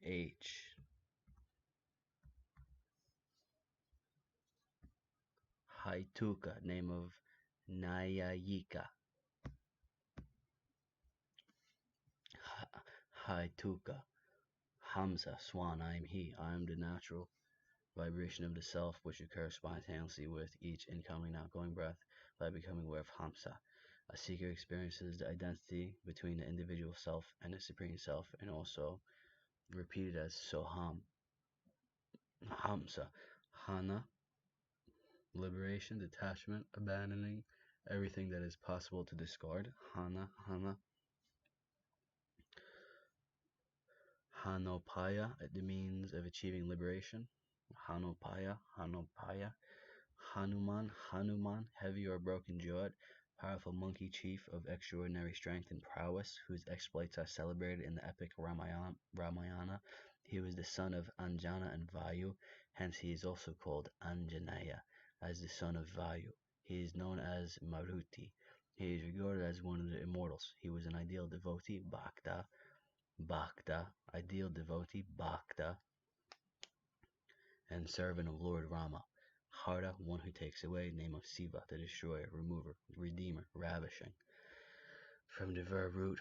H. Haituka, name of Nyayika. Haituka. Hamza, swan, I am he. I am the natural vibration of the self which occurs spontaneously with each incoming and outgoing breath by becoming aware of Hamsa. A seeker experiences the identity between the individual self and the supreme self, and also repeated as Soham. Hamsa. Hana, liberation, detachment, abandoning everything that is possible to discard. Hana. Hanopaya, the means of achieving liberation. Hanopaya. Hanuman, heavy or broken jawed, powerful monkey chief of extraordinary strength and prowess, whose exploits are celebrated in the epic Ramayana. He was the son of Anjana and Vayu, hence he is also called Anjanaya, as the son of Vayu. He is known as Maruti. He is regarded as one of the immortals. He was an ideal devotee, Bhakta, and servant of Lord Rama. Harda, one who takes away, name of Siva, the destroyer, remover, redeemer, ravishing. From the verb root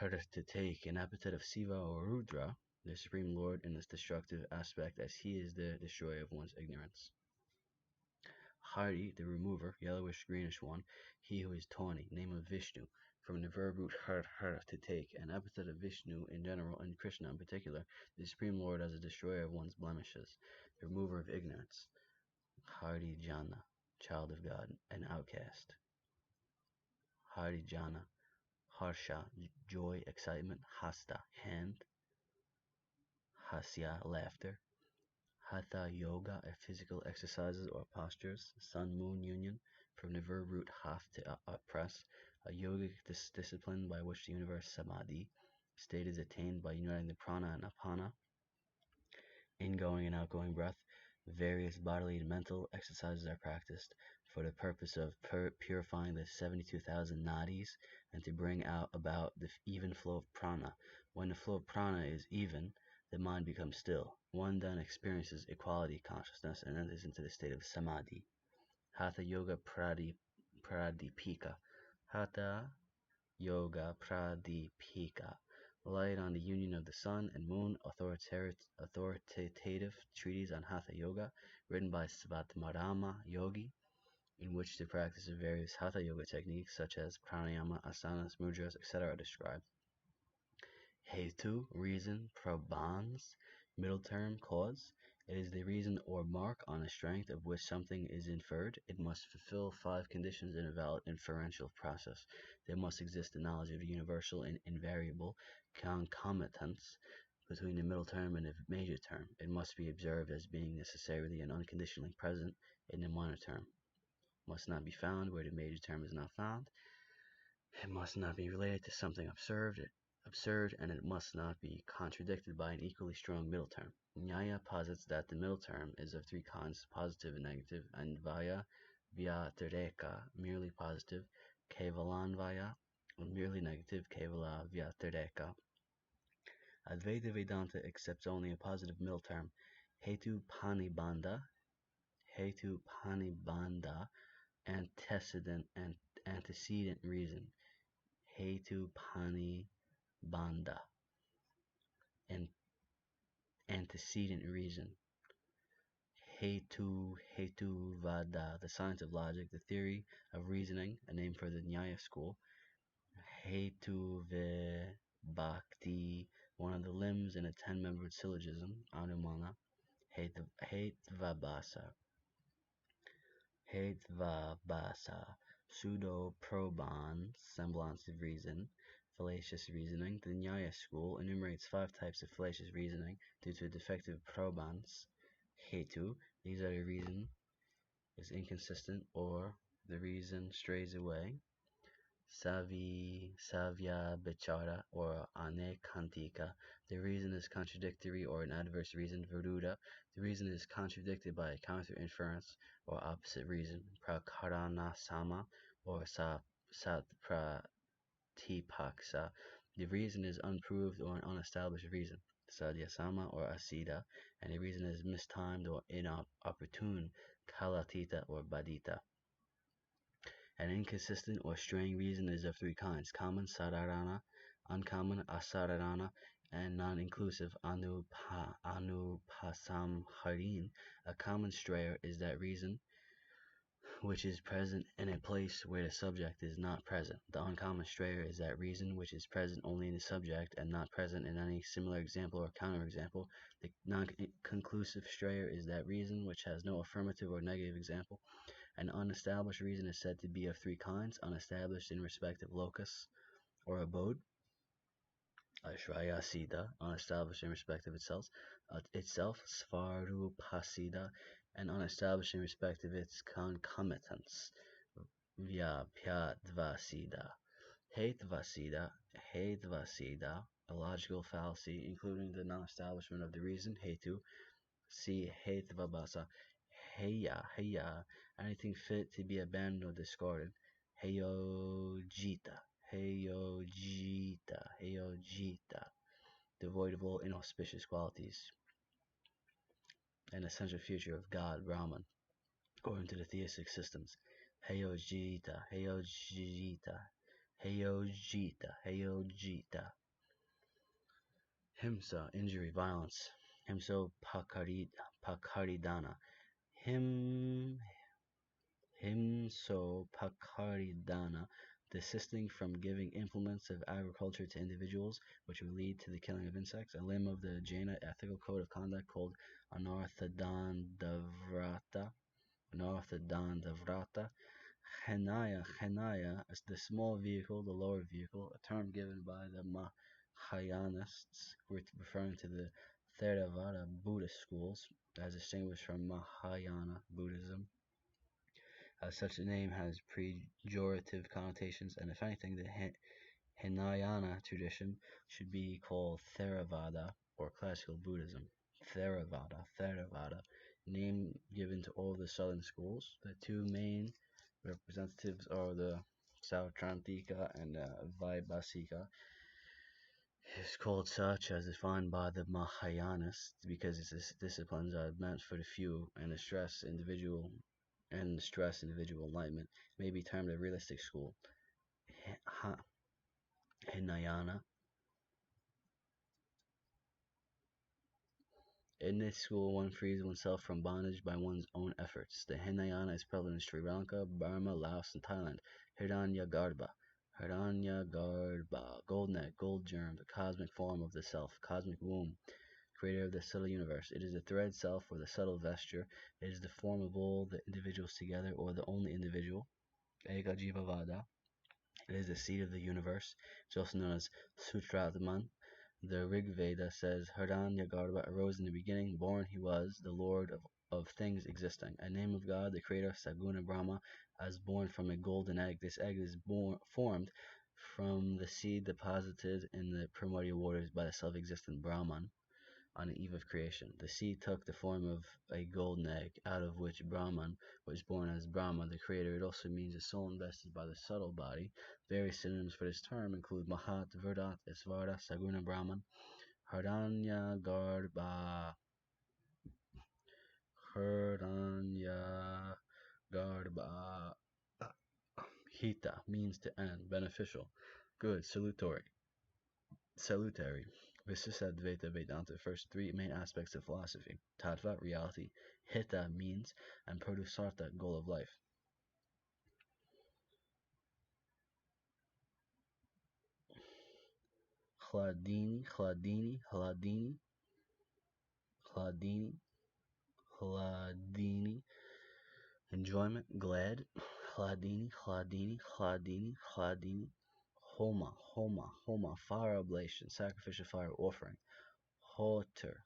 harda, to take, an epithet of Siva or Rudra, the supreme lord in its destructive aspect, as he is the destroyer of one's ignorance. Hari, the remover, yellowish greenish one, he who is tawny, name of Vishnu, from the verb root har, to take, an epithet of Vishnu in general and Krishna in particular, the supreme lord as a destroyer of one's blemishes, the remover of ignorance. Hari Jana, child of God, an outcast. Hari Jana, Harsha, joy, excitement. Hasta, hand. Hasya, laughter. Hatha Yoga are physical exercises or postures. Sun-moon union, from the verb root hath, to oppress, a yogic discipline by which the universe samadhi state is attained by uniting the prana and apana, ingoing and outgoing breath. Various bodily and mental exercises are practiced for the purpose of purifying the 72,000 nadis and to bring about the even flow of prana. When the flow of prana is even, the mind becomes still. One then experiences equality consciousness and enters into the state of samadhi. Hatha Yoga Pradipika. Hatha Yoga Pradipika. Light on the union of the sun and moon, authoritative treatise on Hatha Yoga, written by Svatmarama Yogi, in which the practice of various Hatha Yoga techniques such as pranayama, asanas, mudras, etc. are described. Hetu, reason. Prabhans, middle term, cause. It is the reason or mark on the strength of which something is inferred. It must fulfill 5 conditions in a valid inferential process. There must exist the knowledge of the universal and invariable concomitance between the middle term and the major term. It must be observed as being necessarily and unconditionally present in the minor term. It must not be found where the major term is not found. It must not be related to something absurd, and it must not be contradicted by an equally strong middle term. Nyaya posits that the middle term is of 3 kinds, positive and negative, and Vaya Vyatireka, merely positive, Kevalanvaya, merely negative, Kevala Vyatireka. Advaita Vedanta accepts only a positive middle term, Hetu Panibandha, antecedent reason, Hetu Panibandha, and antecedent reason. Hetuvada, the science of logic, the theory of reasoning, a name for the Nyaya school. Hetuvibhakti, one of the limbs in a 10-membered syllogism, Anumana. Hetvabhasa, pseudo-probans, semblance of reason, fallacious reasoning. The Nyaya school enumerates 5 types of fallacious reasoning due to defective probans. Hetu, these are the reason is inconsistent or the reason strays away. Savya Bichara or Anekantika, the reason is contradictory or an adverse reason. Viruddha, the reason is contradicted by a counter inference or opposite reason. Prakaranasama or Satpratipaksa, the reason is unproved or an unestablished reason. Sadyasama or Asida, and the reason is mistimed or inopportune, Kalatita or Badita. An inconsistent or straying reason is of three kinds: common, Sadarana; uncommon, Asadarana; and non-inclusive, Anupasamharin. A common strayer is that reason which is present in a place where the subject is not present. The uncommon strayer is that reason which is present only in the subject and not present in any similar example or counterexample. The non-conclusive strayer is that reason which has no affirmative or negative example. An unestablished reason is said to be of three kinds: unestablished in respect of locus or abode, Ashrayasida, unestablished in respect of itself, Svarupasida, and unestablished in respect of its concomitants, Vyapyadvasida. Hetvasida, a logical fallacy, including the non-establishment of the reason, Hetu. See Hetvabasa. Heya, anything fit to be abandoned or discarded. Heyojita, devoid of all inauspicious qualities. An essential feature of God, Brahman, according to the theistic systems. Heyojita. Himsa, injury, violence. Himso pakaridana. Himso pakaridana, desisting from giving implements of agriculture to individuals, which would lead to the killing of insects. A limb of the Jaina ethical code of conduct called Anarthadandavrata. Henaya is the small vehicle, the lower vehicle, a term given by the Mahayanists, referring to the Theravada Buddhist schools, as distinguished from Mahayana Buddhism. Such a name has pejorative connotations, and if anything, the Hinayana tradition should be called Theravada or Classical Buddhism. Theravada, name given to all the southern schools. The two main representatives are the Sautrantika and Vaibhasika. It's called such as defined by the Mahayanists because its disciplines are meant for the few, and the stress individual enlightenment may be termed a realistic school. Hinayana. In this school, one frees oneself from bondage by one's own efforts. The Hinayana is prevalent in Sri Lanka, Burma, Laos, and Thailand. Hiranyagarbha, gold neck, gold germ, the cosmic form of the self, cosmic womb, creator of the subtle universe. It is the thread self or the subtle vesture. It is the form of all the individuals together or the only individual. Eka Jivavada. It is the seed of the universe. It's also known as Sutratman. The Rig Veda says Hiranyagarbha arose in the beginning, born he was, the Lord of things existing. A name of God, the creator, Saguna Brahma, as born from a golden egg. This egg is formed from the seed deposited in the primordial waters by the self-existent Brahman on the eve of creation. The seed took the form of a golden egg, out of which Brahman was born as Brahma, the creator. It also means a soul invested by the subtle body. Various synonyms for this term include Mahat, Verdant, Isvara, Saguna Brahman, Hiranyagarbha, Hita means to end, beneficial, good, salutary. Visisadvaita Vedanta, first three main aspects of philosophy: Tattva, reality; Hita, means; and Purusartha, goal of life. Hladini, enjoyment, glad. Hladini. Homa, fire oblation, sacrificial fire offering. Hoter,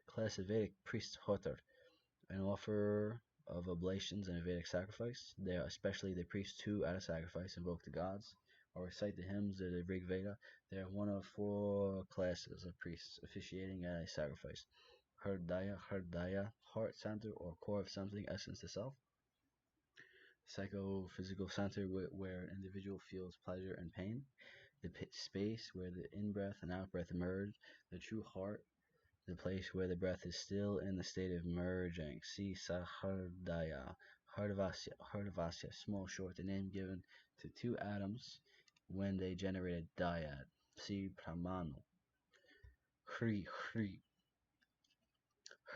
class of Vedic priests. Hoter, an offer of oblations and a Vedic sacrifice. They are especially the priests who, at a sacrifice, invoke the gods or recite the hymns of the Rig Veda. They are one of four classes of priests officiating at a sacrifice: Hridaya, heart center or core of something, essence, the self; psychophysical center where an individual feels pleasure and pain, the space where the in-breath and out-breath emerge, the true heart, the place where the breath is still in the state of merging. See Sahardaya, Hardavasya, small short, the name given to two atoms when they generate a dyad. See Pramanu. Hri, Hri,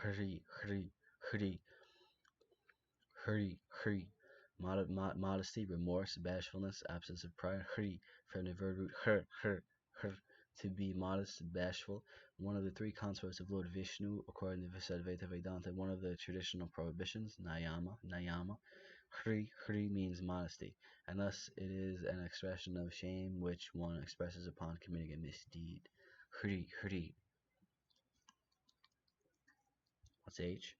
Hri, Hri, Hri, Hri, Hri. Modesty, remorse, bashfulness, absence of pride. Hri, from the verb root her, to be modest, bashful. One of the three consorts of Lord Vishnu, according to Visadvaita Vedanta, one of the traditional prohibitions, Nayama. Hri means modesty, and thus it is an expression of shame which one expresses upon committing a misdeed. Hri. What's H?